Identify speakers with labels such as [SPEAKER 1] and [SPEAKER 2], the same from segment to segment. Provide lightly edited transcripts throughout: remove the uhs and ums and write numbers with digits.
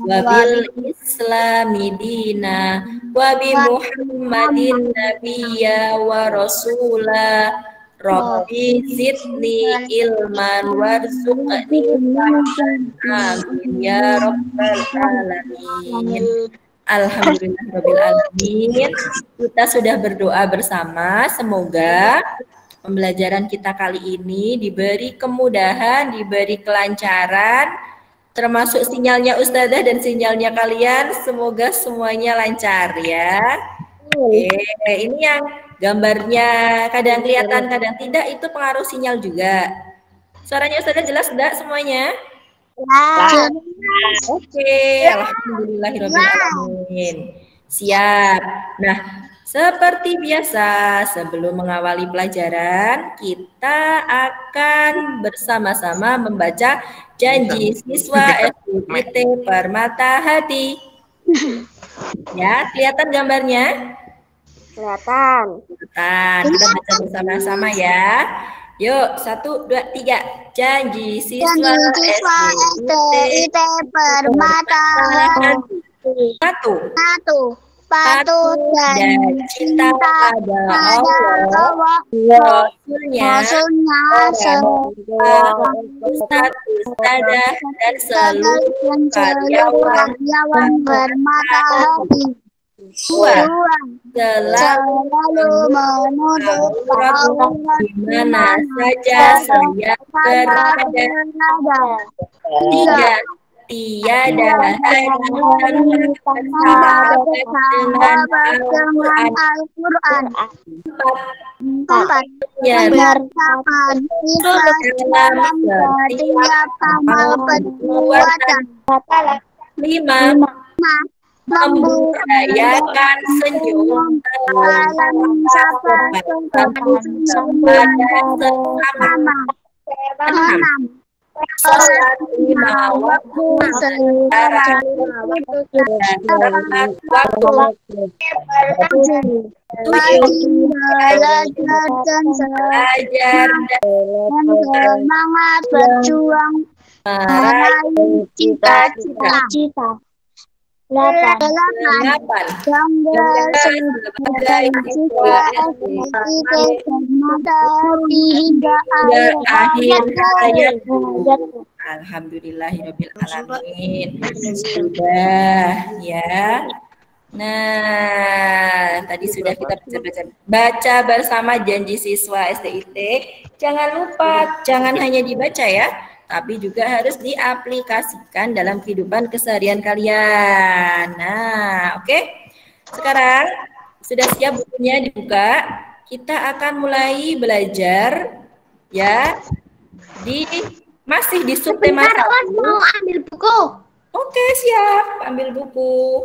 [SPEAKER 1] wa bil islami dina wa bi Muhammadin nabiyya wa rasula Rabbi zidni ilman warzuqni fahman amin ya rabbal alamin. Alhamdulillahirabbil alamin. Kita sudah berdoa bersama, semoga pembelajaran kita kali ini diberi kemudahan, diberi kelancaran, termasuk sinyalnya Ustazah dan sinyalnya kalian, semoga semuanya lancar ya. Oke, ini yang gambarnya kadang kelihatan, kadang tidak, itu pengaruh sinyal juga. Suaranya Ustazah jelas enggak semuanya? Oke, alhamdulillahirobbilalamin. Siap. Nah, seperti biasa, sebelum mengawali pelajaran, kita akan bersama-sama membaca janji siswa SDIT Permata Hati. Ya, kelihatan gambarnya?
[SPEAKER 2] Kelihatan.
[SPEAKER 1] Kita baca bersama-sama ya. Yuk, 1, 2, 3. Janji siswa
[SPEAKER 2] SDIT Permata Hati. Patuh dan cinta pada Allah, Rasulnya, Ustadzah, dan seluruh karyawan Permata Hati. Selalu menuntut di mana saja saya berada. Tiada hari tanpa dengan Al-Quran. 4. Menyertakan Islam setiap amal perbuatan. 5. Membudayakan senyum dalam sapa sesama. 6. Sholat 5 waktu secara waktu. 7. Belajar dan semangat berjuang meraih cita-cita. 8. Bangga sebagai siswa SDIT Permata Hati hingga akhir hayat.
[SPEAKER 1] Alhamdulillahirabbil alamin. Sudah ya. Nah, tadi sudah kita baca bersama janji siswa SDIT. Jangan lupa, jangan hanya dibaca ya, tapi juga harus diaplikasikan dalam kehidupan keseharian kalian. Nah, oke. Sekarang sudah siap bukunya dibuka. Kita akan mulai belajar ya masih di subtema 1.
[SPEAKER 2] Mau ambil buku.
[SPEAKER 1] Oke, siap. Ambil buku.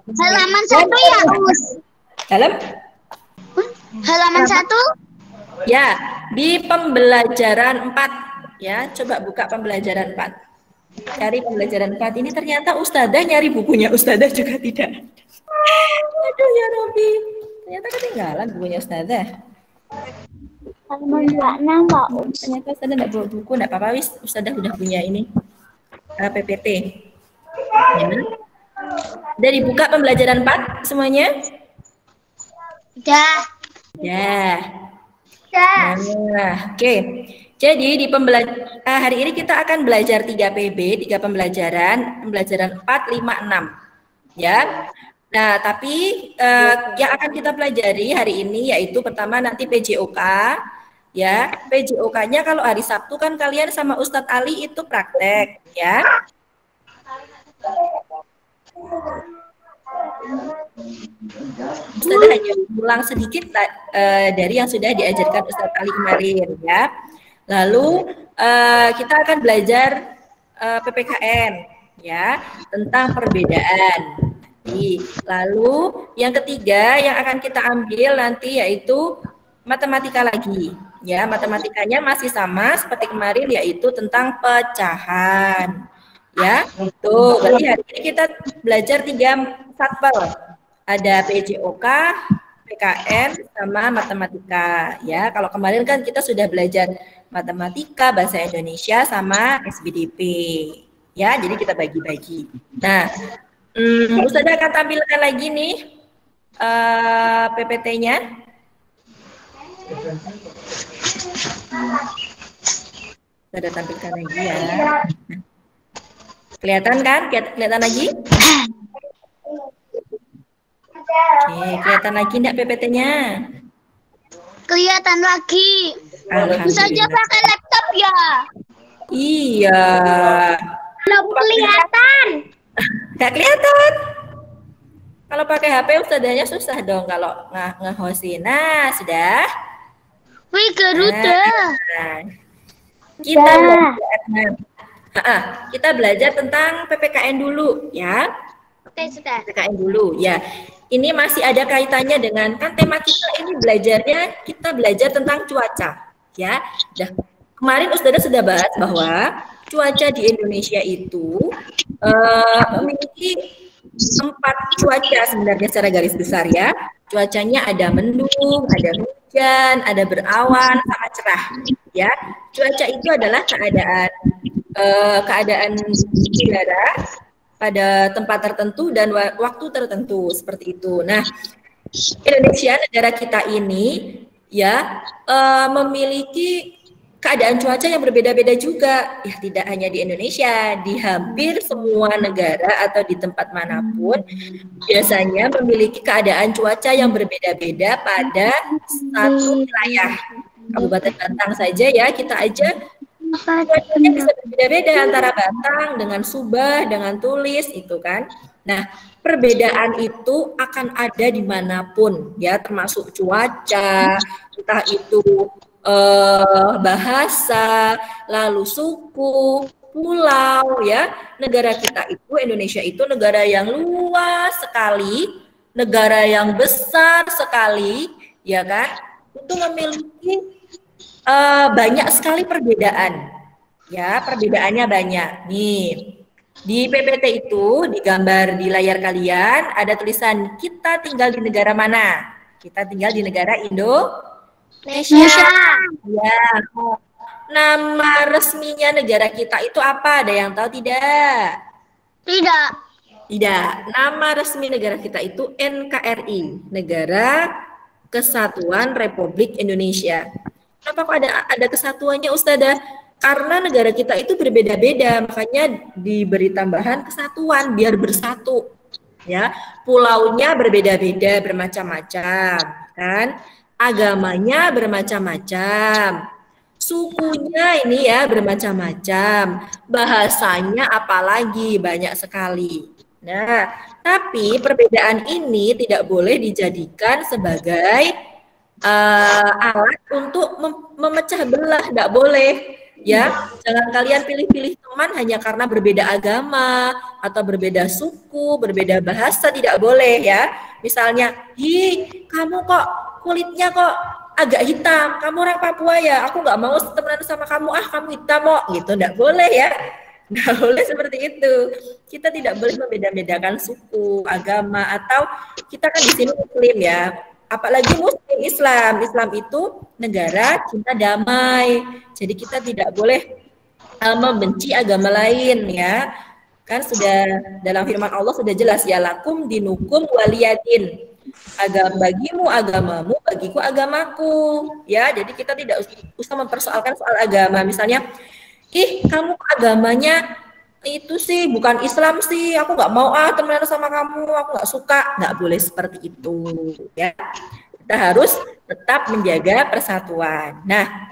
[SPEAKER 2] Halaman 1 ya, Us.
[SPEAKER 1] Dalam?
[SPEAKER 2] Halaman 1?
[SPEAKER 1] Ya, di pembelajaran 4 ya. Coba buka pembelajaran 4. Cari pembelajaran 4. Ini ternyata Ustazah nyari bukunya Ustazah juga tidak. Aduh ya Robi. Ternyata ketinggalan bukunya Ustazah.
[SPEAKER 2] Halaman 26, Pak.
[SPEAKER 1] Ternyata Ustazah enggak bawa buku, enggak apa-apa wis. Ustazah udah punya ini. PPT. Ya. Udah dibuka pembelajaran 4 semuanya?
[SPEAKER 2] Udah.
[SPEAKER 1] Ya. Nah, oke. Jadi di hari ini kita akan belajar 3 PB, 3 pembelajaran 4, 5, 6. Ya. Nah, tapi yang akan kita pelajari hari ini yaitu pertama nanti PJOK. Ya, PJOK-nya kalau hari Sabtu kan kalian sama Ustadz Ali itu praktek, ya. Ustazah hanya ulang sedikit dari yang sudah diajarkan Ustadz Ali kemarin ya. Lalu kita akan belajar PPKN ya tentang perbedaan. Lalu yang ketiga yang akan kita ambil nanti yaitu matematika lagi. Ya, matematikanya masih sama seperti kemarin yaitu tentang pecahan. Ya, tuh berarti hari ini kita belajar 3 satpel. Ada PJOK, PKN, sama matematika. Ya, kalau kemarin kan kita sudah belajar matematika, bahasa Indonesia, sama SBDP. Ya, jadi kita bagi-bagi. Nah, Ustazah akan tampilkan lagi nih PPT-nya. Sudah tampilkan lagi ya. Kelihatan kan? Kelihatan lagi? Oke, kelihatan lagi enggak PPT-nya?
[SPEAKER 2] Kelihatan lagi. Saja pakai laptop ya.
[SPEAKER 1] Iya.
[SPEAKER 2] Belum kelihatan.
[SPEAKER 1] Nggak kelihatan. Kalau pakai HP ustazahnya susah dong kalau nge-hostin. Nah, sudah.
[SPEAKER 2] Wih, Garuda.
[SPEAKER 1] Nah, kita belajar, kita belajar tentang PPKN dulu ya.
[SPEAKER 2] Oke, sudah.
[SPEAKER 1] PPKN dulu ya. Ini masih ada kaitannya dengan kan tema kita ini kita belajar tentang cuaca ya. Kemarin Ustazah sudah bahas bahwa cuaca di Indonesia itu memiliki 4 cuaca sebenarnya secara garis besar ya. Cuacanya ada mendung, ada hujan, ada berawan, sama cerah ya. Cuaca itu adalah keadaan udara pada tempat tertentu dan waktu tertentu seperti itu. Nah, Indonesia negara kita ini ya memiliki keadaan cuaca yang berbeda-beda juga. Ya, tidak hanya di Indonesia, di hampir semua negara atau di tempat manapun biasanya memiliki keadaan cuaca yang berbeda-beda pada satu wilayah. Kabupaten Batang saja ya, kita aja cuacanya bisa berbeda-beda antara Batang dengan Subah dengan Tulis itu kan. Nah, perbedaan itu akan ada dimanapun ya, termasuk cuaca, entah itu bahasa, lalu suku, pulau ya. Negara kita itu, Indonesia itu negara yang luas sekali, negara yang besar sekali, ya kan? Itu memiliki banyak sekali perbedaan. Ya, perbedaannya banyak. Nih, di PPT itu, di gambar di layar kalian, ada tulisan kita tinggal di negara mana? Kita tinggal di negara Indonesia. Ya. Nama resminya negara kita itu apa? Ada yang tahu tidak?
[SPEAKER 2] Tidak.
[SPEAKER 1] Tidak. Nama resmi negara kita itu NKRI, Negara Kesatuan Republik Indonesia. Kenapa kok ada kesatuannya, Ustazah? Karena negara kita itu berbeda-beda, makanya diberi tambahan kesatuan biar bersatu. Ya, pulaunya berbeda-beda, bermacam-macam, kan? Agamanya bermacam-macam, sukunya ini ya bermacam-macam, bahasanya apalagi banyak sekali. Nah, tapi perbedaan ini tidak boleh dijadikan sebagai alat untuk memecah belah, tidak boleh. Ya, jangan kalian pilih-pilih teman hanya karena berbeda agama atau berbeda suku, berbeda bahasa, tidak boleh ya. Misalnya, kamu kok kulitnya kok agak hitam, kamu orang Papua ya, aku nggak mau temenan sama kamu, kamu hitam kok, gitu, nggak boleh ya. Nggak boleh seperti itu. Kita tidak boleh membeda-bedakan suku, agama, atau kita kan di sini Muslim ya. Apalagi Muslim Islam itu negara cinta damai. Jadi kita tidak boleh membenci agama lain ya. Kan sudah dalam firman Allah sudah jelas ya, lakum dinukum waliyadin. Bagimu agamamu, bagiku agamaku. Ya, jadi kita tidak usah mempersoalkan soal agama. Misalnya, kamu agamanya itu sih bukan Islam sih, aku nggak mau temenan sama kamu, aku nggak suka. Nggak boleh seperti itu ya. Kita harus tetap menjaga persatuan. Nah,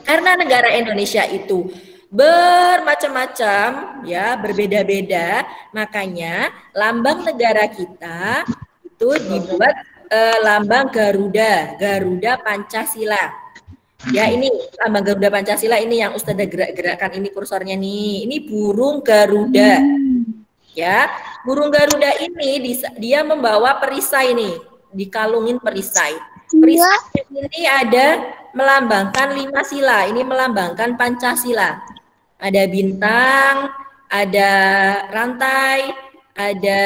[SPEAKER 1] karena negara Indonesia itu bermacam-macam ya, berbeda-beda, makanya lambang negara kita itu dibuat lambang Garuda Pancasila. Ya, ini lambang Garuda Pancasila ini yang Ustazah gerak-gerakkan ini kursornya nih. Ini burung Garuda. Ya, burung Garuda ini dia membawa perisai nih, dikalungin perisai. Perisai ini ada melambangkan 5 sila. Ini melambangkan Pancasila. Ada bintang, ada rantai, ada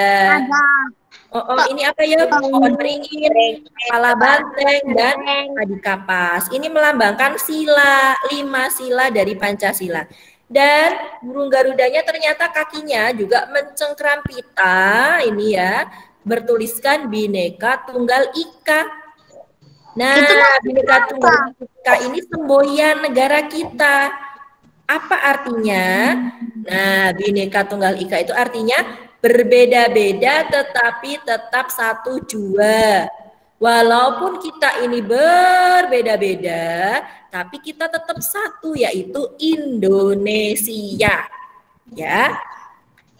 [SPEAKER 1] ini apa ya? Pohon beringin, kepala banteng, dan tadi kapas. Ini melambangkan 5 sila dari Pancasila. Dan burung Garudanya ternyata kakinya juga mencengkram pita, ini ya, bertuliskan Bhinneka Tunggal Ika. Nah, Bhinneka Tunggal Ika ini semboyan negara kita. Apa artinya? Nah, Bhinneka Tunggal Ika itu artinya berbeda-beda tetapi tetap satu jua. Walaupun kita ini berbeda-beda, tapi kita tetap satu, yaitu Indonesia. Ya,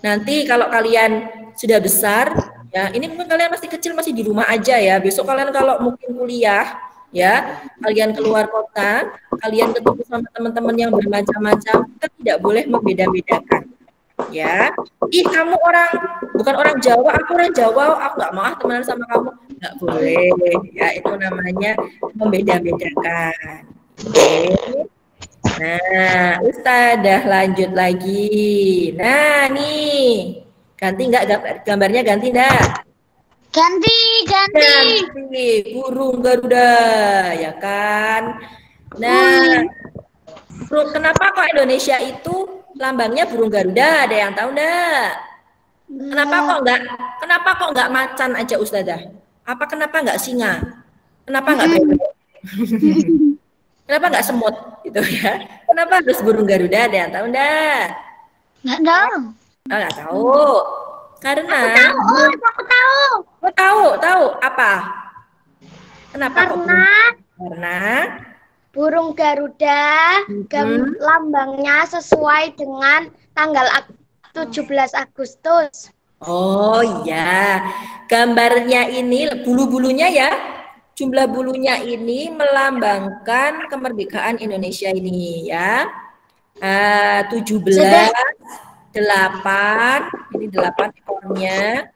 [SPEAKER 1] nanti kalau kalian sudah besar, ya ini mungkin kalian masih kecil, masih di rumah aja ya. Besok kalian kalau mungkin kuliah, ya kalian keluar kota, kalian ketemu sama teman-teman yang bermacam-macam, kita tidak boleh membeda-bedakan. Ya, ih kamu bukan orang Jawa, aku orang Jawa, aku nggak mau temenan sama kamu, nggak boleh. Ya itu namanya membeda-bedakan. Oke. Nah, Ustazah lanjut lagi. Nah nih, ganti nggak gambarnya, ganti nggak?
[SPEAKER 2] Ganti.
[SPEAKER 1] Burung Garuda, ya kan? Nah, kenapa kok Indonesia itu lambangnya burung Garuda? Ada yang tahu enggak? Kenapa kok enggak macan aja, Ustazah? Kenapa enggak singa? Kenapa enggak bebek? Kenapa enggak semut gitu ya? Kenapa harus burung Garuda? Ada yang tahu enggak?
[SPEAKER 2] Enggak tahu.
[SPEAKER 1] Enggak tahu. Karena
[SPEAKER 2] Aku tahu.
[SPEAKER 1] Tahu apa? Kenapa Karena
[SPEAKER 2] burung Garuda lambangnya sesuai dengan tanggal 17 Agustus.
[SPEAKER 1] Oh iya, gambarnya ini bulu-bulunya ya, jumlah bulunya ini melambangkan kemerdekaan Indonesia ini ya. 17, 8, ini 8 ekornya.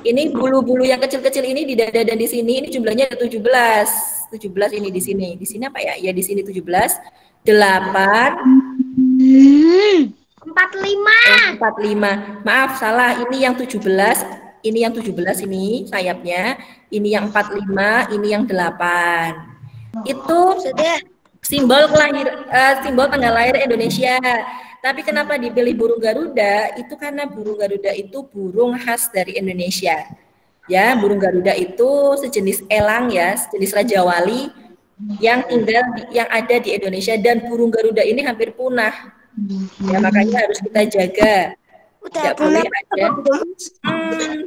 [SPEAKER 1] Ini bulu-bulu yang kecil-kecil ini di dada dan di sini, ini jumlahnya ada 17. 17 ini di sini. Di sini apa ya? Ya di sini 17. 8 45. Maaf, salah. Ini yang 17. Ini yang 17 ini sayapnya. Ini yang 45, ini yang 8. Itu simbol tanggal lahir Indonesia. Tapi kenapa dipilih burung Garuda? Itu karena burung Garuda itu burung khas dari Indonesia. Ya, burung Garuda itu sejenis elang ya, sejenis Raja Wali yang ada di Indonesia, dan burung Garuda ini hampir punah. Ya, makanya harus kita jaga. Tidak boleh ada.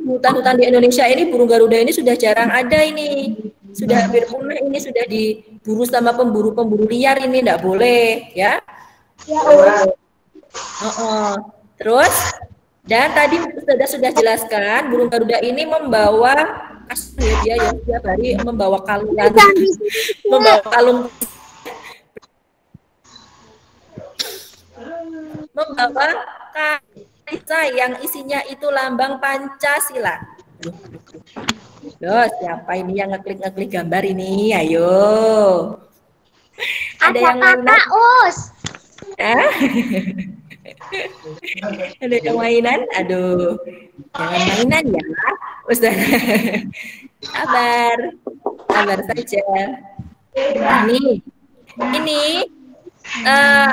[SPEAKER 1] Hutan-hutan di Indonesia ini burung Garuda ini sudah jarang ada ini. Sudah hampir punah, ini sudah diburu sama pemburu-pemburu liar, ini tidak boleh ya. Terus, dan tadi sudah jelaskan burung Garuda ini membawa dia setiap hari membawa kalungan, membawa kaca yang isinya itu lambang Pancasila. Loh, siapa ini yang ngeklik gambar ini? Ayo. Ada yang mainan? Ada yang mainan? Aduh, jangan mainan ya, Ustaz. Sabar saja. Ini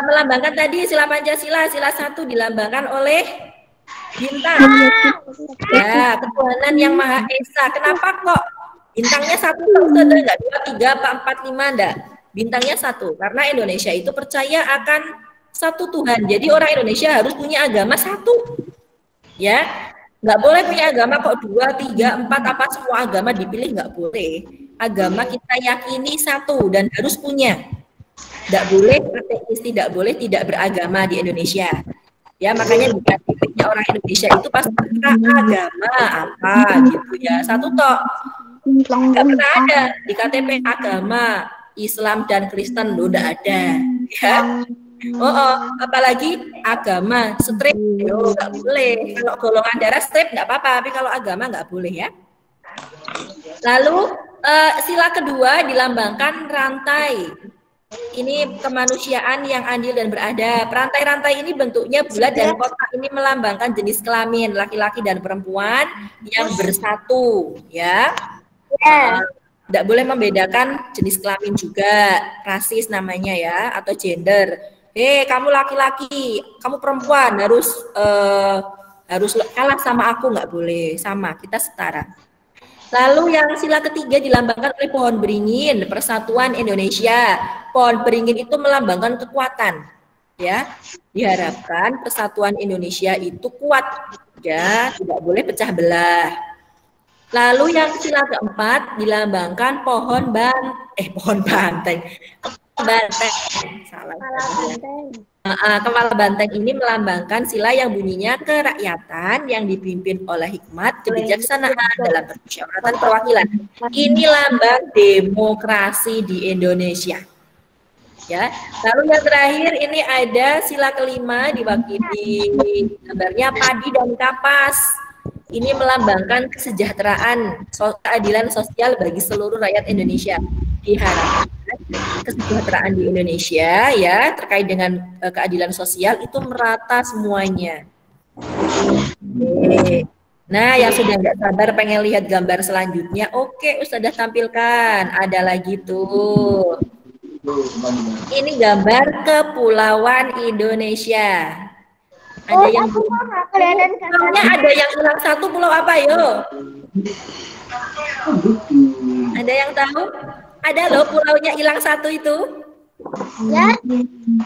[SPEAKER 1] melambangkan tadi sila Pancasila. Sila 1 dilambangkan oleh bintang. Ya, ketuhanan yang Maha Esa. Kenapa kok bintangnya 1? Enggak 2, 3, 4, 5 enggak? Bintangnya 1 karena Indonesia itu percaya akan satu Tuhan. Jadi orang Indonesia harus punya agama 1. Ya, nggak boleh punya agama kok 2, 3, 4 apa semua agama dipilih, nggak boleh. Agama kita yakini 1 dan harus punya. Nggak boleh ateis, tidak boleh tidak beragama di Indonesia. Ya, makanya di KTP-nya orang Indonesia itu pasti agama apa gitu ya. 1 tok. Nggak pernah ada di KTP agama Islam dan Kristen, loh, nggak ada. Ya. Apalagi agama strip, nggak boleh. Kalau golongan darah strip nggak apa-apa, tapi kalau agama nggak boleh ya. Lalu sila kedua dilambangkan rantai. Ini kemanusiaan yang adil dan beradab. Rantai-rantai ini bentuknya bulat dan kotak, ini melambangkan jenis kelamin laki-laki dan perempuan yang bersatu, ya. Tidak boleh membedakan jenis kelamin juga, rasis namanya ya, atau gender. Kamu laki-laki, kamu perempuan harus kalah sama aku, nggak boleh, sama, kita setara. Lalu yang sila ketiga dilambangkan oleh pohon beringin, Persatuan Indonesia. Pohon beringin itu melambangkan kekuatan, ya. Diharapkan Persatuan Indonesia itu kuat, ya, tidak boleh pecah belah. Lalu yang sila keempat dilambangkan pohon banteng. Salah. Kepala banteng ini melambangkan sila yang bunyinya kerakyatan yang dipimpin oleh hikmat kebijaksanaan dalam permusyawaratan perwakilan. Ini lambang demokrasi di Indonesia. Ya. Lalu yang terakhir ini ada sila kelima diwakili gambarnya padi dan kapas. Ini melambangkan kesejahteraan, keadilan sosial bagi seluruh rakyat Indonesia. Diharapkan kesejahteraan di Indonesia ya terkait dengan keadilan sosial itu merata semuanya. Oke. Nah, yang sudah nggak sabar pengen lihat gambar selanjutnya, oke, Ustazah tampilkan. Ada lagi tuh. Ini gambar kepulauan Indonesia. Ada yang ada yang hilang satu, pulau apa yo? Ada yang tahu? Ada loh pulaunya hilang satu itu.
[SPEAKER 2] Ya,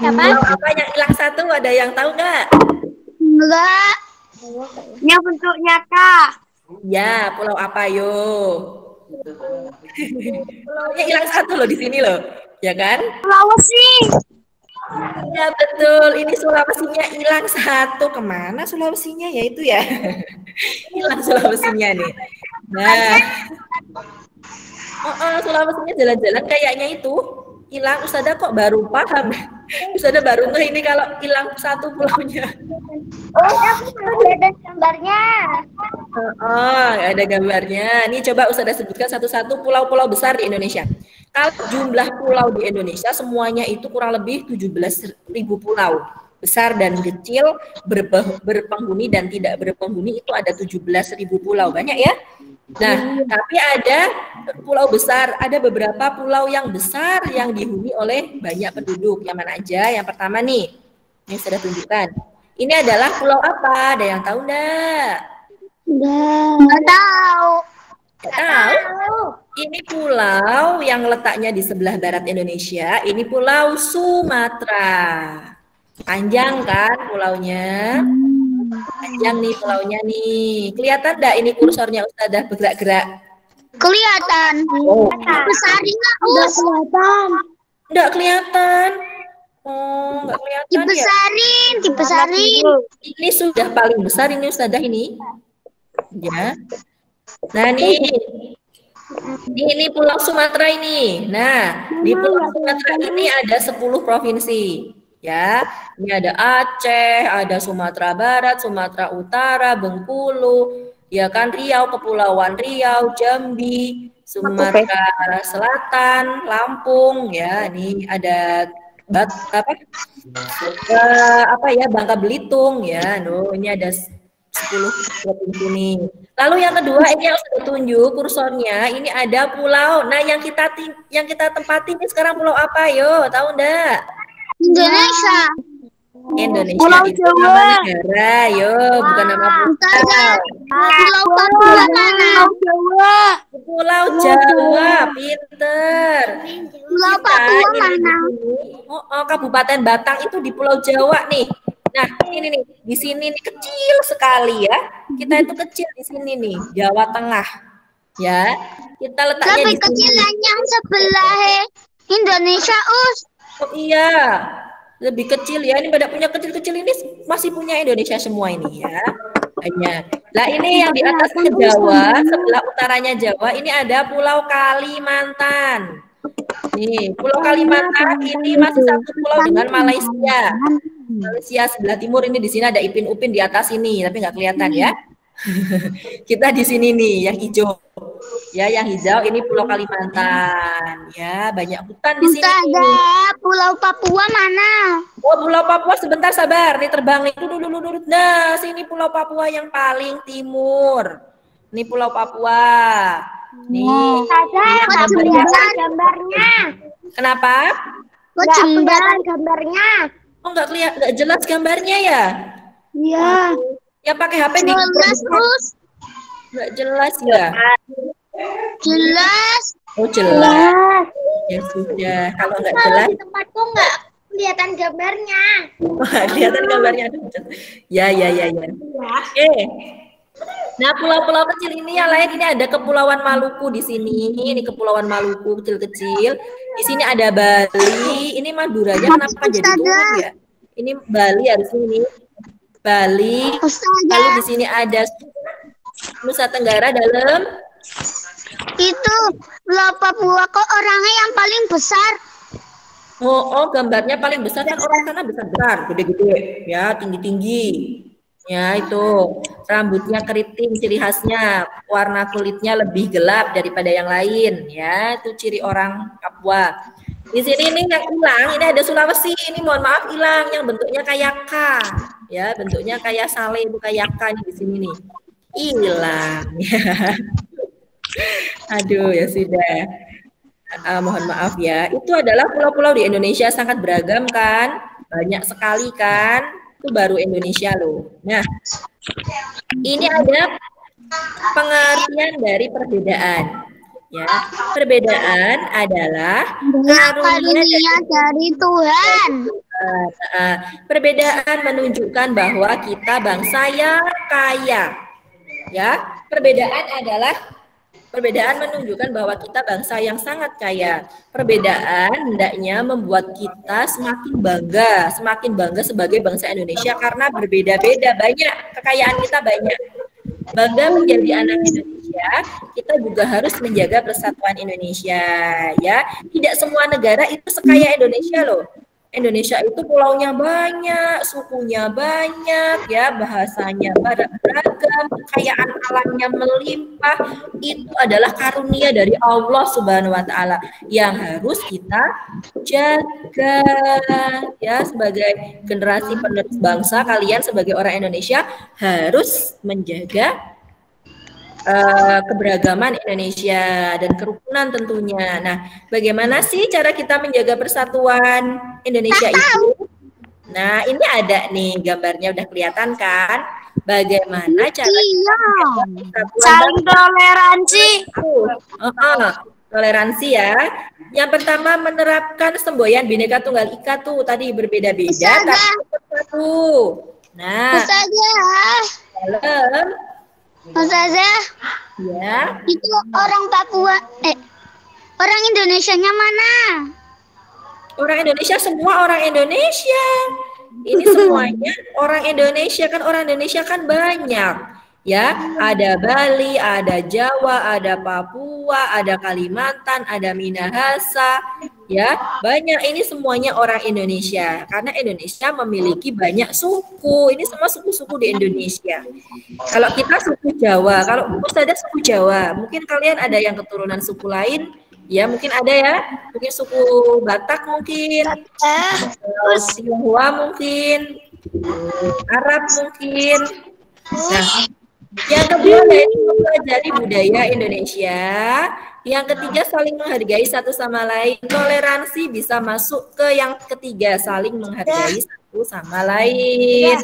[SPEAKER 1] Pulau apa yang hilang satu? Ada yang tahu nggak?
[SPEAKER 2] enggak. Yang bentuknya K.
[SPEAKER 1] Ya, pulau apa yo? Pulaunya hilang satu loh di sini loh, ya kan?
[SPEAKER 2] Sulawesi.
[SPEAKER 1] Ya betul, ini Sulawesinya hilang satu. Kemana Sulawesinya ya itu ya? Hilang Sulawesinya nih. Nah, Sulawesinya jalan-jalan kayaknya itu hilang. Ustazah kok baru paham? Ustazah baru ngeh ini kalau hilang satu pulaunya.
[SPEAKER 2] Oh, aku ada gambarnya.
[SPEAKER 1] Ada gambarnya. Nih coba Ustazah sebutkan satu-satu pulau-pulau besar di Indonesia. Kalau jumlah pulau di Indonesia semuanya itu kurang lebih 17.000 pulau. Besar dan kecil, berpenghuni dan tidak berpenghuni itu ada 17.000 pulau. Banyak ya? Nah, tapi ada pulau besar, ada beberapa pulau yang besar yang dihuni oleh banyak penduduk. Yang mana aja? Yang pertama nih, ini sudah tunjukkan. Ini adalah pulau apa? Ada yang tahu enggak?
[SPEAKER 2] Enggak tahu.
[SPEAKER 1] Enggak tahu. Ini pulau yang letaknya di sebelah barat Indonesia. Ini Pulau Sumatera. Panjang kan pulaunya? Panjang nih pulaunya nih. Kelihatan enggak ini kursornya Ustazah bergerak-gerak?
[SPEAKER 2] Kelihatan.
[SPEAKER 1] Oh.
[SPEAKER 2] Besarin nggak, Us? Kelihatan.
[SPEAKER 1] Enggak kelihatan. Oh, enggak kelihatan ya.
[SPEAKER 2] Dibesarin.
[SPEAKER 1] Ini sudah paling besar ini Ustazah ini. Ya. Nah, nih. Ini Pulau Sumatera ini. Nah, di Pulau Sumatera ini ada 10 provinsi. Ya, ini ada Aceh, ada Sumatera Barat, Sumatera Utara, Bengkulu, ya kan, Riau, Kepulauan Riau, Jambi, Sumatera Selatan, Lampung, ya. Ini ada Bangka Belitung, ya. Ini ada 10 provinsi ini. Lalu yang kedua ini yang sudah tunjuk kursornya, ini ada pulau. Nah, yang kita tempati ini sekarang pulau apa yo? Tahu enggak?
[SPEAKER 2] Indonesia.
[SPEAKER 1] Indonesia
[SPEAKER 2] Pulau
[SPEAKER 1] itu
[SPEAKER 2] Jawa.
[SPEAKER 1] nama negara, yo, bukan nama pulau.
[SPEAKER 2] Pulau Papua mana?
[SPEAKER 1] Pulau Jawa, pinter.
[SPEAKER 2] Pulau Papua mana?
[SPEAKER 1] Kabupaten Batang itu di Pulau Jawa nih. Nah, ini nih, di sini nih kecil sekali ya. Kita itu kecil di sini nih, Jawa Tengah. Ya, kita letaknya
[SPEAKER 2] Lebih
[SPEAKER 1] di sini.
[SPEAKER 2] kecil yang sebelah Indonesia, Us.
[SPEAKER 1] Oh iya, lebih kecil ya. Ini pada punya kecil-kecil ini masih punya Indonesia semua ini ya. Banyak. Nah, ini yang di atasnya Jawa, sebelah utaranya Jawa, ini ada Pulau Kalimantan. Nih, Pulau Kalimantan ini masih satu pulau dengan Malaysia. Malaysia sebelah timur ini di sini ada Ipin Upin di atas ini, tapi nggak kelihatan ya. Kita di sini nih yang hijau. Ya, yang hijau ini Pulau Kalimantan. Ya, banyak hutan di sini.
[SPEAKER 2] Ustazah, Pulau Papua mana?
[SPEAKER 1] Oh, Pulau Papua sebentar sabar, nih terbang itu dulu. Nah, sini Pulau Papua yang paling timur. Ini Pulau Papua. Nih.
[SPEAKER 2] Ustazah, gambarnya.
[SPEAKER 1] Kenapa?
[SPEAKER 2] Kok jembar gambarnya?
[SPEAKER 1] Oh, nggak jelas gambarnya ya?
[SPEAKER 2] Iya.
[SPEAKER 1] Ya pakai HP di
[SPEAKER 2] Jelas terus.
[SPEAKER 1] nggak jelas ya?
[SPEAKER 2] Jelas.
[SPEAKER 1] Oh jelas. Ya sudah. Kalau nggak jelas,
[SPEAKER 2] Di tempatku nggak kelihatan gambarnya.
[SPEAKER 1] wah, kelihatan gambarnya. Ya. Oke. Nah, pulau-pulau kecil ini yang lain ini ada Kepulauan Maluku di sini. Ini Kepulauan Maluku kecil-kecil. Di sini ada Bali. Ini Maduranya kenapa jadi turun ya? Ini Bali harus ini. Bali. Lalu di sini ada Nusa Tenggara dalam.
[SPEAKER 2] Itu Pulau Papua kok orangnya yang paling besar.
[SPEAKER 1] Oh, gambarnya paling besar kan orang sana besar-besar, gede-gede, ya, tinggi-tinggi. Ya, itu rambutnya keriting, ciri khasnya, warna kulitnya lebih gelap daripada yang lain, ya, itu ciri orang Papua. Di sini ini yang hilang, ini ada Sulawesi, ini mohon maaf hilang, yang bentuknya kayak K, ya, bentuknya kayak sale, itu kayak K di sini nih, hilang, ya. Aduh, ya sudah. Mohon maaf ya, itu adalah pulau-pulau di Indonesia sangat beragam kan, banyak sekali kan, itu baru Indonesia loh. Nah, ini ada pengertian dari perbedaan. Ya, perbedaan adalah
[SPEAKER 2] karunia dari Tuhan.
[SPEAKER 1] Perbedaan menunjukkan bahwa kita bangsa yang kaya. Ya, Perbedaan menunjukkan bahwa kita bangsa yang sangat kaya. Perbedaan hendaknya membuat kita semakin bangga sebagai bangsa Indonesia karena berbeda-beda, banyak, kekayaan kita banyak. Bangga menjadi anak Indonesia, kita juga harus menjaga persatuan Indonesia, ya. Tidak semua negara itu sekaya Indonesia loh. Indonesia itu pulaunya banyak, sukunya banyak, ya, bahasanya beragam, kekayaan alamnya melimpah. Itu adalah karunia dari Allah Subhanahu wa taala yang harus kita jaga, ya, sebagai generasi penerus bangsa. Kalian sebagai orang Indonesia harus menjaga keberagaman Indonesia dan kerukunan tentunya. Nah, bagaimana sih cara kita menjaga persatuan Indonesia itu? Nah, ini ada nih gambarnya, udah kelihatan kan? Bagaimana cara
[SPEAKER 2] saling toleransi.
[SPEAKER 1] Toleransi ya. Yang pertama menerapkan semboyan Bhinneka Tunggal Ika tuh tadi berbeda-beda tapi bersatu. Nah, dalam
[SPEAKER 2] Ustazah,
[SPEAKER 1] ya.
[SPEAKER 2] Itu orang Papua, orang Indonesianya mana?
[SPEAKER 1] Orang Indonesia, semua orang Indonesia. Ini semuanya orang Indonesia kan, orang Indonesia kan banyak. Ya, ada Bali, ada Jawa, ada Papua, ada Kalimantan, ada Minahasa, ya, banyak. Ini semuanya orang Indonesia karena Indonesia memiliki banyak suku. Ini semua suku-suku di Indonesia. Kalau kita suku Jawa, kalau Ustazah suku Jawa, mungkin kalian ada yang keturunan suku lain, ya, mungkin ada ya, mungkin suku Batak mungkin, Tionghoa mungkin, Arab mungkin. Nah, yang kedua yaitu mempelajari budaya Indonesia. Yang ketiga saling menghargai satu sama lain. Toleransi bisa masuk ke yang ketiga, saling menghargai satu sama lain.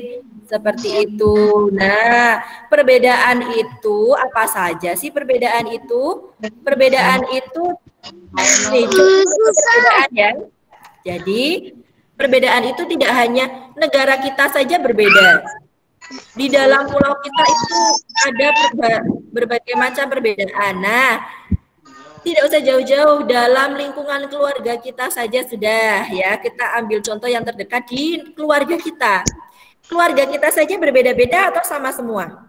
[SPEAKER 1] Seperti itu. Nah, perbedaan itu apa saja sih perbedaan itu? Perbedaan itu perbedaan ya. Jadi, perbedaan itu tidak hanya negara kita saja berbeda. Di dalam pulau kita itu ada berbagai macam perbedaan. Nah, tidak usah jauh-jauh, dalam lingkungan keluarga kita saja sudah, ya. Kita ambil contoh yang terdekat di keluarga kita. Keluarga kita saja berbeda-beda atau sama semua?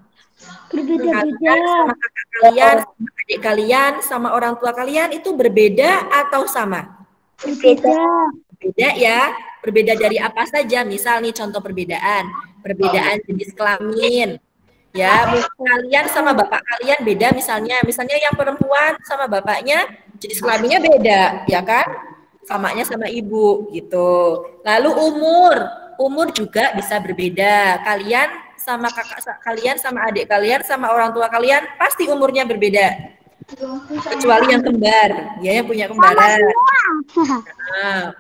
[SPEAKER 2] Berbeda-beda.
[SPEAKER 1] Sama kakak kalian, sama adik kalian, sama orang tua kalian itu berbeda atau sama?
[SPEAKER 2] Berbeda.
[SPEAKER 1] Berbeda ya. Berbeda dari apa saja? Misal nih contoh perbedaan jenis kelamin. Ya, mungkin kalian sama bapak kalian beda misalnya yang perempuan sama bapaknya jenis kelaminnya beda, ya kan? Samanya sama ibu gitu. Lalu umur juga bisa berbeda. Kalian sama kakak kalian sama adik kalian sama orang tua kalian pasti umurnya berbeda. Kecuali yang kembar, ya, yang punya kembaran. Nah,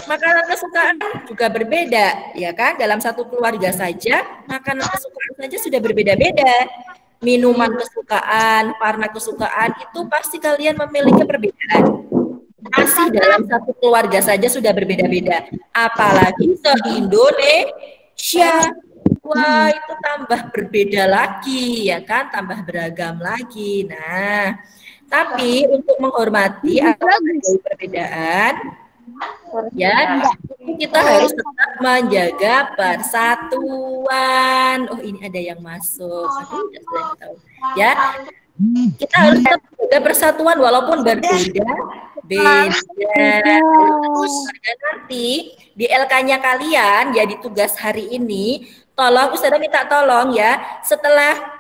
[SPEAKER 1] Makanan kesukaan juga berbeda, ya kan? Dalam satu keluarga saja, makanan kesukaan saja sudah berbeda-beda. Minuman kesukaan, warna kesukaan, itu pasti kalian memiliki perbedaan. Masih dalam satu keluarga saja sudah berbeda-beda. Apalagi se-Indonesia. Wah, itu tambah berbeda lagi, ya kan? Tambah beragam lagi. Nah, tapi untuk menghormati atau menghargai perbedaan, ya, kita harus tetap menjaga persatuan. Oh, ini ada yang masuk. Aduh, tidak tahu. Ya, kita harus tetap menjaga persatuan walaupun berbeda. Nanti di LK-nya kalian, ya di tugas hari ini, tolong Ustazah minta tolong ya, setelah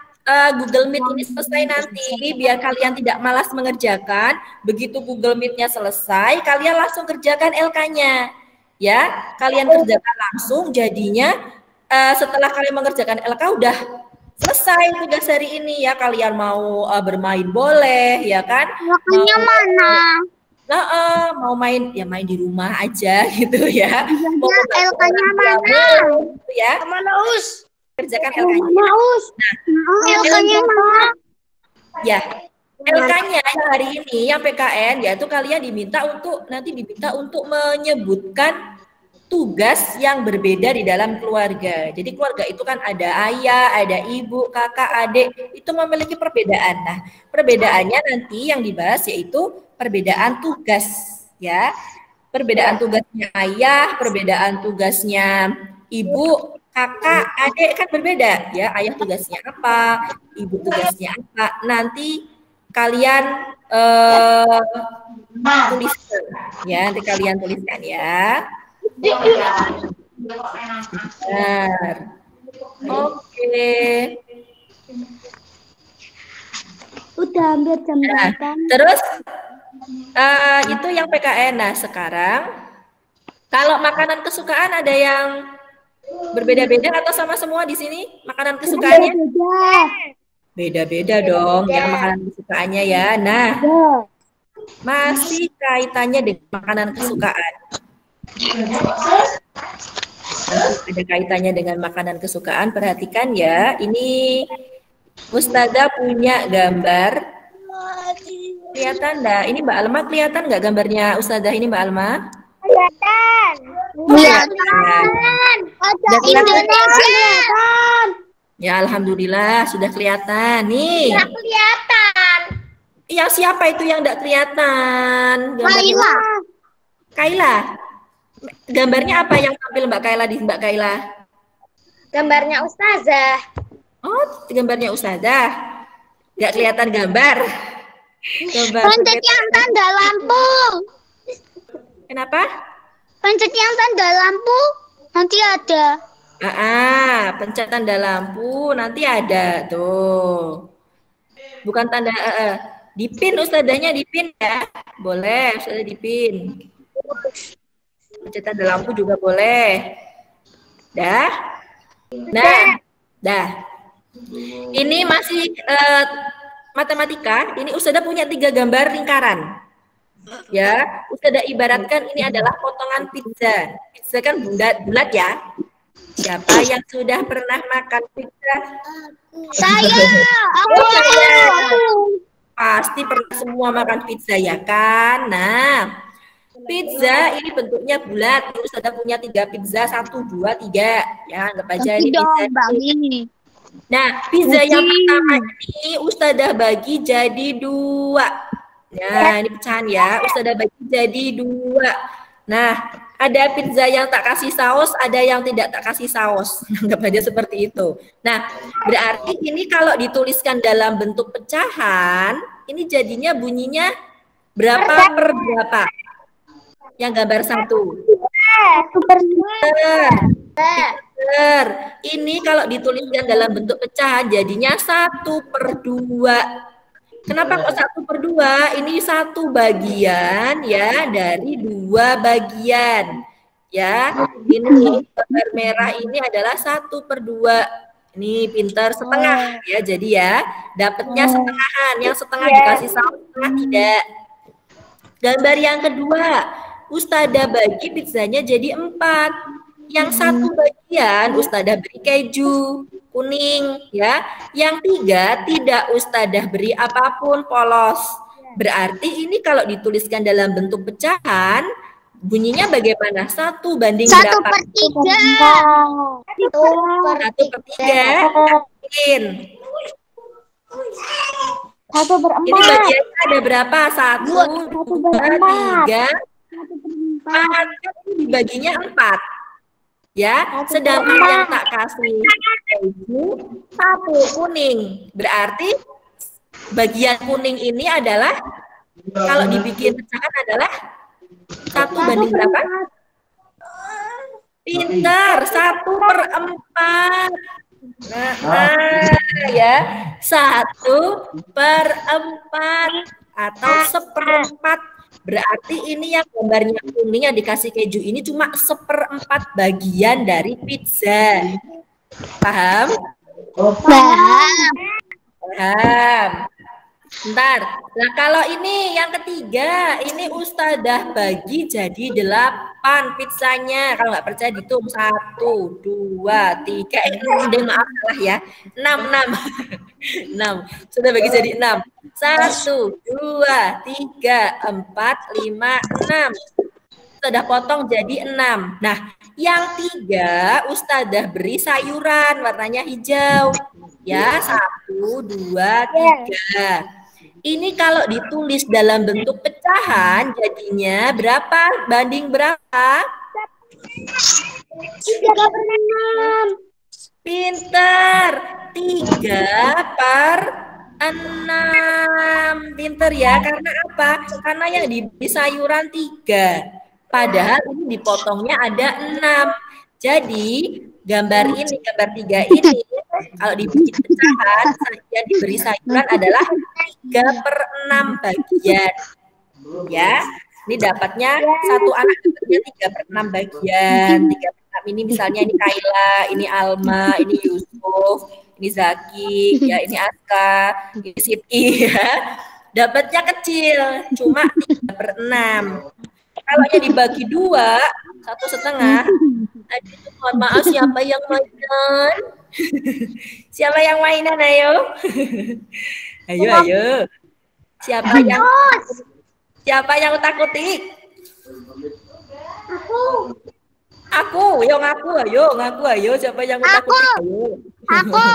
[SPEAKER 1] Google Meet ini selesai nanti, biar kalian tidak malas mengerjakan. Begitu Google Meet-nya selesai, kalian langsung kerjakan LK-nya. Ya, kalian kerjakan langsung, jadinya setelah kalian mengerjakan LK udah selesai tugas hari ini ya. Kalian mau bermain boleh, ya kan?
[SPEAKER 2] LK-nya mana?
[SPEAKER 1] Mau main ya main di rumah aja gitu ya. Mau
[SPEAKER 2] LK-nya mana?
[SPEAKER 1] Ya.
[SPEAKER 2] Mana Us?
[SPEAKER 1] Kerjakan LK-nya.
[SPEAKER 2] Nah, LK-nya mana?
[SPEAKER 1] Ya, LK-nya yang hari ini yang PKN yaitu kalian diminta untuk menyebutkan tugas yang berbeda di dalam keluarga. Jadi keluarga itu kan ada ayah, ada ibu, kakak, adik, itu memiliki perbedaan. Nah, perbedaannya nanti yang dibahas yaitu perbedaan tugas, ya. Perbedaan tugasnya ayah, perbedaan tugasnya ibu, kakak, adik kan berbeda, ya. Ayah tugasnya apa, ibu tugasnya apa. Nanti kalian tuliskan, ya. Nanti kalian tuliskan, ya. Benar. Oke.
[SPEAKER 2] Udah hampir jam 8.
[SPEAKER 1] Terus itu yang PKN. Nah, sekarang kalau makanan kesukaan ada yang berbeda-beda atau sama semua di sini makanan kesukaannya? Beda-beda dong ya makanan kesukaannya ya. Nah, masih kaitannya dengan makanan kesukaan. Nanti ada kaitannya dengan makanan kesukaan. Perhatikan ya, ini Ustazah punya gambar. Kelihatan enggak? Ini Mbak Alma kelihatan nggak gambarnya Ustazah ini Mbak Alma?
[SPEAKER 2] Kelihatan. Kelihatan. Ada Indonesia.
[SPEAKER 1] Ya, alhamdulillah sudah kelihatan nih.
[SPEAKER 2] Tidak kelihatan.
[SPEAKER 1] Yang siapa itu yang enggak kelihatan?
[SPEAKER 2] Kaila.
[SPEAKER 1] Kaila. Gambarnya apa yang tampil Mbak Kaila di Mbak Kaila?
[SPEAKER 2] Gambarnya Ustazah.
[SPEAKER 1] Oh, gambarnya Ustazah. Nggak kelihatan gambar.
[SPEAKER 2] Pencet yang tanda lampu.
[SPEAKER 1] Kenapa?
[SPEAKER 2] Pencet yang tanda lampu. Nanti ada.
[SPEAKER 1] Pencet tanda lampu nanti ada tuh. Bukan tanda dipin Ustazahnya dipin ya. Boleh, Ustazah dipin. Pencet tanda lampu juga boleh. Dah. Nah, dah. Ini masih matematika. Ini Ustazah punya 3 gambar lingkaran. Ya, Ustazah ibaratkan ini adalah potongan pizza. Pizza kan bulat ya. Siapa yang sudah pernah makan pizza?
[SPEAKER 2] Saya. Aku.
[SPEAKER 1] Pasti pernah semua makan pizza ya kan? Nah, pizza ini bentuknya bulat. Ustazah punya 3 pizza, 1, 2, 3. Ya, anggap aja ini pizza. Nah, pizza yang pertama ini Ustazah bagi jadi 2. Nah, ini pecahan ya. Ustazah bagi jadi 2. Nah, ada pizza yang tak kasih saus, ada yang tidak tak kasih saus. Anggap aja seperti itu. Nah, berarti ini kalau dituliskan dalam bentuk pecahan, ini jadinya bunyinya berapa per berapa? Yang gambar 1. Ini kalau dituliskan dalam bentuk pecahan jadinya 1/2. Kenapa kok 1/2? Ini 1 bagian ya dari 2 bagian. Ya, ini gambar merah ini adalah 1/2. Ini pintar setengah ya. Jadi ya, dapatnya setengahan. Yang setengah dikasih saus, setengah tidak. Gambar yang kedua. Ustadzah bagi pizzanya jadi 4. Yang 1 bagian Ustadzah beri keju kuning, ya. Yang 3 tidak Ustadzah beri apapun, polos. Berarti ini kalau dituliskan dalam bentuk pecahan, bunyinya bagaimana? 1 banding
[SPEAKER 2] 1/3.
[SPEAKER 1] berapa? 1/3. Yakin?
[SPEAKER 3] 1/4.
[SPEAKER 1] Ini bagiannya ada berapa? 1, 2, 3, 4. Ini dibaginya 4. Ya, sedangkan yang tak kasih keju 1 kuning. Berarti bagian kuning ini adalah kalau dibikin pecahan adalah 1 banding berapa? Pintar, 1/4. Ya, 1/4 atau 1/4. Berarti ini yang gambarnya kuning yang dikasih keju ini cuma 1/4 bagian dari pizza. Paham?
[SPEAKER 2] Paham.
[SPEAKER 1] Paham. Bentar. Nah, kalau ini yang ketiga, ini Ustadzah bagi jadi 8 pizzanya. Kalau nggak percaya dihitung 1, 2, 3. Maaf salah ya. 6. 6. Sudah bagi jadi 6. 1, 2, 3, 4, 5, 6. Ustadzah potong jadi 6. Nah, yang 3 Ustadzah beri sayuran warnanya hijau. Ya, 1, 2, 3. Ini kalau ditulis dalam bentuk pecahan jadinya berapa banding berapa?
[SPEAKER 2] 3/6.
[SPEAKER 1] Pinter. 3/6. Pinter ya. Karena apa? Karena yang di sayuran 3. Padahal ini dipotongnya ada 6. Jadi gambar 3 ini kalau dibikin pecahan yang diberi sayuran adalah 3/6 bagian. Ya, ini dapatnya satu anak dapatnya 3/6 bagian. 3/6 ini misalnya ini Kaila, ini Alma, ini Yusuf, ini Zaki, ya ini Aska, ini Siti, ya. Dapatnya kecil, cuma 3/6. Kalau yang dibagi 2, 1,5. Aduh, mohon maaf, siapa yang mainan? Siapa yang mainan, ayo? Ayo. Siapa yang takuti? Aku, yo ngaku, ayo. Siapa yang takuti? Ayo.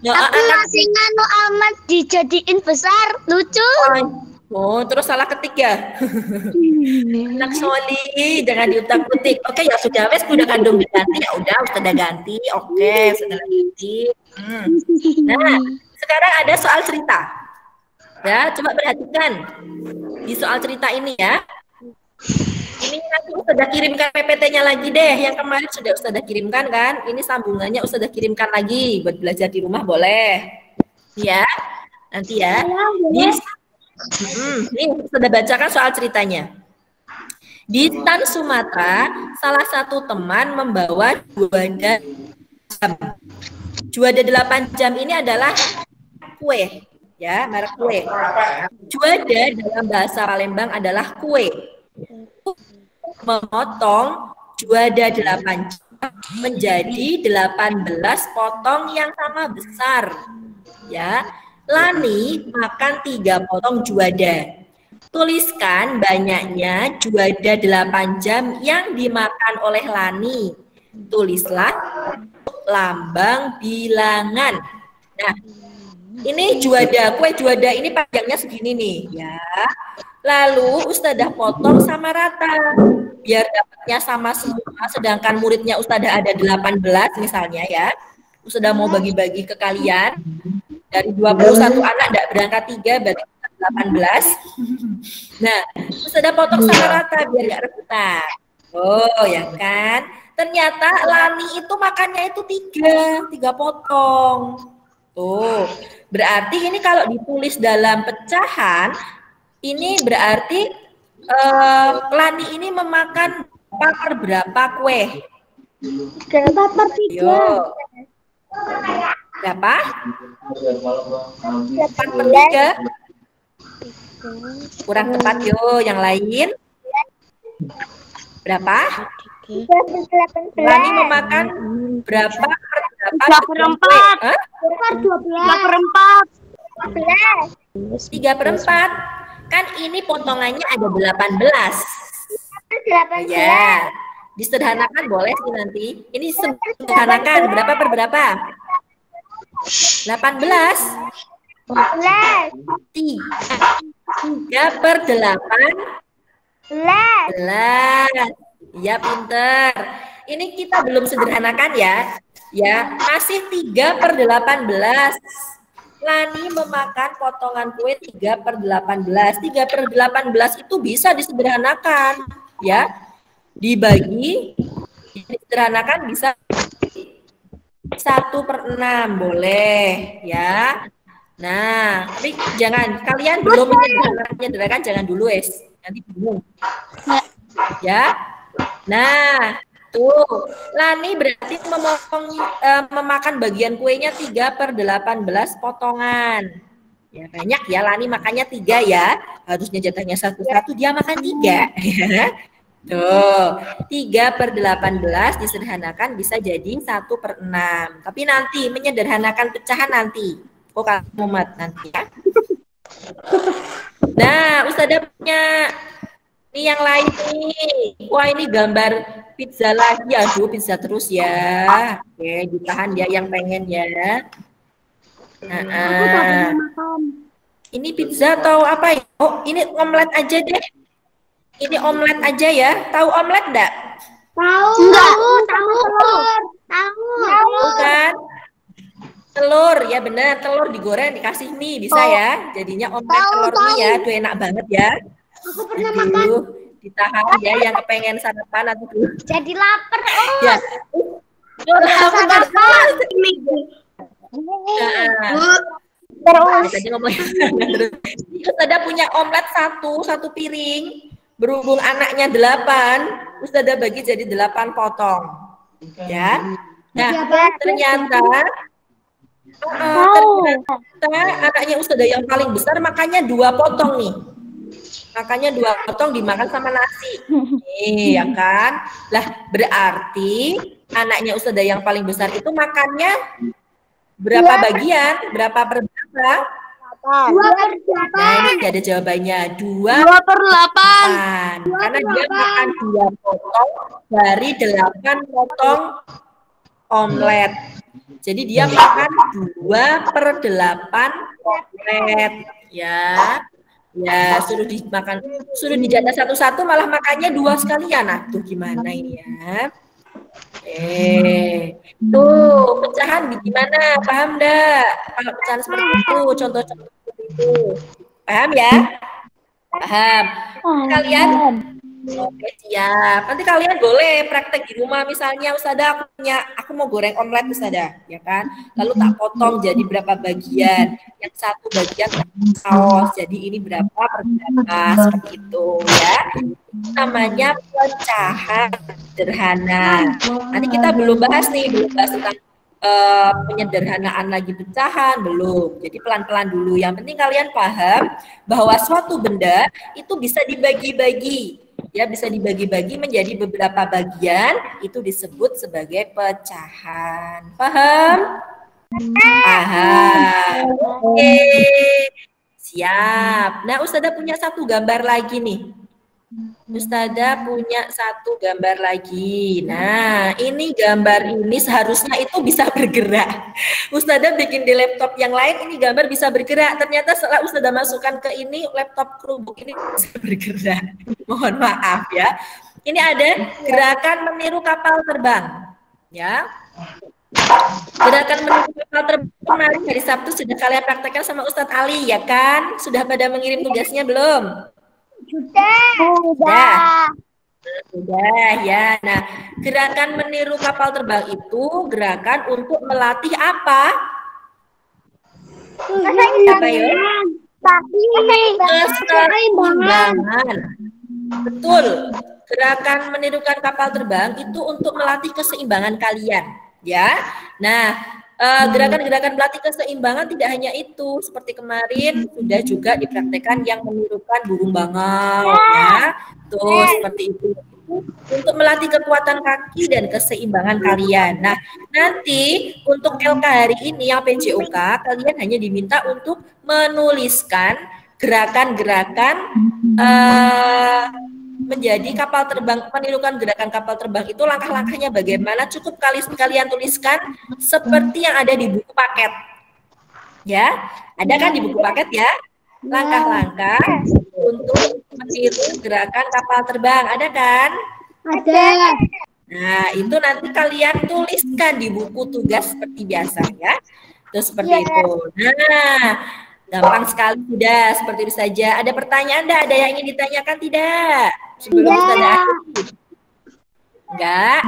[SPEAKER 2] Aku masih nganu amat dijadiin besar, lucu.
[SPEAKER 1] Oh, terus salah ketik ya? Anak Soli, jangan diutak-utik. Oke, ya sudah, wes udah kandung diganti. Ya udah, sudah ganti. Oke, sudah ganti. Nah, sekarang ada soal cerita. Ya, coba perhatikan di soal cerita ini ya. Ini nanti sudah kirimkan PPT-nya lagi deh. Yang kemarin sudah kirimkan kan? Ini sambungannya sudah kirimkan lagi buat belajar di rumah boleh. Ya, nanti ya. Nih sudah bacakan soal ceritanya. Di Tan Sumatera, salah satu teman membawa juada jam. Juada 8 jam ini adalah kue, ya, merek kue. Juada dalam bahasa Palembang adalah kue. Memotong juada 8 jam menjadi 18 potong yang sama besar. Ya. Lani makan 3 potong juada. Tuliskan banyaknya juada 8 jam yang dimakan oleh Lani. Tulislah lambang bilangan. Nah, ini juada, kue juada ini panjangnya segini nih, ya. Lalu Ustadzah potong sama rata, biar dapatnya sama semua, sedangkan muridnya Ustadzah ada 18 misalnya ya. Ustadzah mau bagi-bagi ke kalian. Dari 21 anak tidak berangkat 3, berarti 18. Nah, Ustadzah potong sama rata biar nggak rebutan. Oh, ya kan? Ternyata Lani itu makannya itu 3 potong. Tuh, berarti ini kalau ditulis dalam pecahan, ini berarti Lani ini memakan berapa kue?
[SPEAKER 3] 3/3.
[SPEAKER 1] Berapa? 4/3. Kurang tepat yo, yang lain. Berapa? Lani memakan berapa per 8
[SPEAKER 2] 3/4.
[SPEAKER 1] Hah?
[SPEAKER 2] 3/4.
[SPEAKER 1] 3/4. Kan ini potongannya ada 18.
[SPEAKER 2] 18.
[SPEAKER 1] Ya, disederhanakan boleh sih nanti. Ini sederhanakan berapa per berapa? 18. 3/18. Ya, pinter. Ini kita belum sederhanakan ya. Ya, masih 3/18. Lani memakan potongan kue 3/18. 3/18 itu bisa disederhanakan, ya. Dibagi, disederhanakan bisa 1/6 boleh, ya. Nah, tapi jangan kalian belum menyederhanakan, jangan dulu, nanti bingung. Ya. Nah, tuh, Lani berarti memakan bagian kuenya 3/18 potongan. Ya, banyak ya, Lani makannya 3 ya. Harusnya jatahnya 1-1, dia makan 3. Ya. Tuh, 3/18 disederhanakan bisa jadi 1/6. Tapi nanti menyederhanakan pecahan nanti. Kok kamu mat nanti ya. Nah, Ustazah punya ini yang lain nih. Wah, ini gambar pizza lagi. Aduh, pizza terus ya. Oke, ditahan ya yang pengen ya. Ini pizza atau apa ya? Oh, ini omelet aja deh. Ini omelet aja ya. Tahu omelet enggak?
[SPEAKER 2] Tahu.
[SPEAKER 1] Kan? Telur, ya benar. Telur digoreng dikasih mie bisa ya. Jadinya omelet telur mie ya. Aduh, enak banget ya.
[SPEAKER 2] Aku pernah makan.
[SPEAKER 1] Ditahan ya yang kepengen sarapan atau dulu.
[SPEAKER 2] Jadi lapar.
[SPEAKER 1] Ya. Terus Ustazah punya omelet satu piring. Berhubung anaknya 8, Ustazah bagi jadi 8 potong. Ya. Nah, ternyata anaknya Ustazah yang paling besar makannya 2 potong nih. Makanya 2 potong dimakan sama nasi. Ya kan? Lah, berarti anaknya Ustazah yang paling besar itu makannya berapa bagian? Berapa per berapa?
[SPEAKER 2] 2/8.
[SPEAKER 1] Nah, ini ada jawabannya.
[SPEAKER 2] 2/8.
[SPEAKER 1] Karena dia makan 2 potong dari 8 potong omelet. Jadi dia makan 2/8 omelet. Ya. Ya, suruh dimakan, suruh dijatah satu-satu malah makannya 2 sekalian. Nah, tuh gimana ini ya? Tuh pecahan gimana? Paham enggak? Kalau pecahan seperti itu, contoh-contoh seperti itu. Paham ya? Paham. Kalian? Oke, siap. Nanti kalian boleh praktek di rumah misalnya, Ustazah aku mau goreng omelet Ustazah, ya kan? Lalu tak potong jadi berapa bagian. Yang satu bagian saus, jadi ini berapa per berapa, seperti itu ya. Namanya pecahan sederhana. Nanti kita belum bahas tentang penyederhanaan lagi pecahan, belum. Jadi pelan-pelan dulu. Yang penting kalian paham bahwa suatu benda itu bisa dibagi-bagi. Ya, bisa dibagi-bagi menjadi beberapa bagian, itu disebut sebagai pecahan. Paham? Paham. Oke. Siap. Nah, Ustazah punya satu gambar lagi nih. Ustazah punya satu gambar lagi. Nah, ini gambar ini seharusnya itu bisa bergerak. Ustazah bikin di laptop yang lain, ini gambar bisa bergerak. Ternyata setelah Ustazah masukkan ke ini, laptop Chromebook ini bisa bergerak. Mohon maaf ya. Ini ada gerakan meniru kapal terbang. Ya. Gerakan meniru kapal terbang kemarin hari Sabtu sudah kalian praktekkan sama Ustadz Ali, ya kan? Sudah pada mengirim tugasnya belum? Sudah ya. Nah, gerakan meniru kapal terbang itu gerakan untuk melatih apa? Apa ya? Keseimbangan. Betul. Gerakan menirukan kapal terbang itu untuk melatih keseimbangan kalian, ya. Nah, Gerakan-gerakan melatih keseimbangan tidak hanya itu, seperti kemarin sudah juga dipraktekkan yang menirukan burung bangau ya. Tuh seperti itu. Untuk melatih kekuatan kaki dan keseimbangan kalian. Nah, nanti untuk LK hari ini yang PJOK kalian hanya diminta untuk menuliskan gerakan-gerakan menjadi kapal terbang, menirukan gerakan kapal terbang itu langkah-langkahnya bagaimana, cukup kalian tuliskan seperti yang ada di buku paket. Ya, ada kan di buku paket ya? Langkah-langkah untuk meniru gerakan kapal terbang, ada kan?
[SPEAKER 2] Ada.
[SPEAKER 1] Nah, itu nanti kalian tuliskan di buku tugas seperti biasa ya. Terus seperti itu. Nah, gampang sekali sudah, seperti itu saja. Ada pertanyaan enggak? Ada yang ingin ditanyakan tidak? Sebelum Ustazah akhiri. Enggak?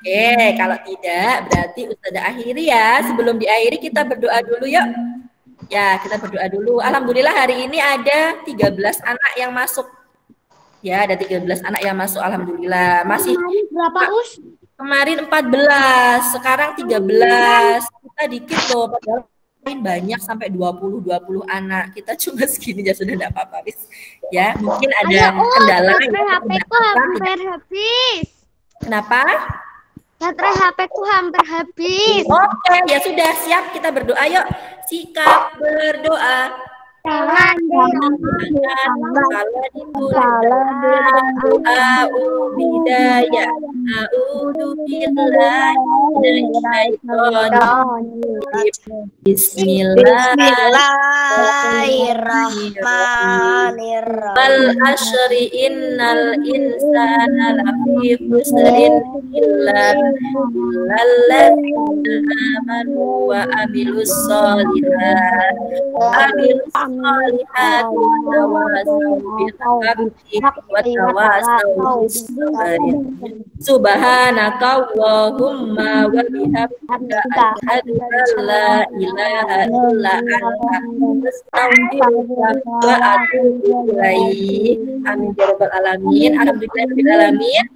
[SPEAKER 1] Oke, kalau tidak berarti Ustazah akhiri ya. Sebelum diakhiri kita berdoa dulu yuk. Ya, kita berdoa dulu. Alhamdulillah hari ini ada 13 anak yang masuk. Ya, ada 13 anak yang masuk. Alhamdulillah. Masih
[SPEAKER 2] Berapa Us?
[SPEAKER 1] kemarin 14, sekarang 13. Kita dikit loh, padahal banyak sampai 20 anak. Kita cuma segini ya sudah enggak apa-apa, Bis. Ya, mungkin ada kendala.
[SPEAKER 2] HP ku hampir habis.
[SPEAKER 1] Kenapa?
[SPEAKER 2] Baterai HP ku hampir habis.
[SPEAKER 1] Oke, ya sudah siap, kita berdoa yuk. Sikap berdoa.
[SPEAKER 2] Jangan
[SPEAKER 1] Kalau bidaya a'udzu billahi Bismillahirrahmanirrahim. Wal asyri innal insana lafi khusrin illa alladzina amanu wa amilus sholihat Subhanaka Allahumma wa bihamdika asyhadu an la ilaha illa anta astaghfiruka wa atubu ilaik. Amin ya rabbal alamin. Alhamdulillahirabbil alamin.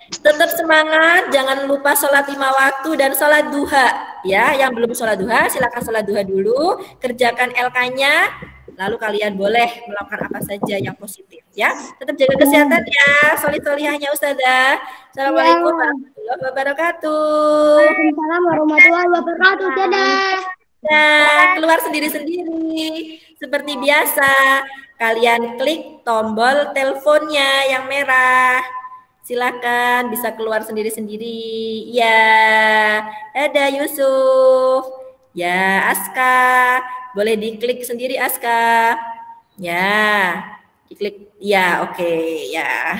[SPEAKER 1] Tetap semangat, jangan lupa sholat 5 waktu dan sholat duha. Ya, yang belum sholat duha, silakan sholat duha dulu. Kerjakan LK-nya, lalu kalian boleh melakukan apa saja yang positif. Ya, tetap jaga kesehatan ya. Solih-solihahnya Ustazah. Assalamualaikum warahmatullahi wabarakatuh.
[SPEAKER 2] Waalaikumsalam warahmatullahi wabarakatuh. Dadah.
[SPEAKER 1] Dan keluar sendiri-sendiri. Seperti biasa, kalian klik tombol teleponnya yang merah. Silakan bisa keluar sendiri-sendiri. Ya, ada Yusuf. Ya, Aska. Boleh diklik sendiri Aska. Ya, diklik. Ya, oke. Ya.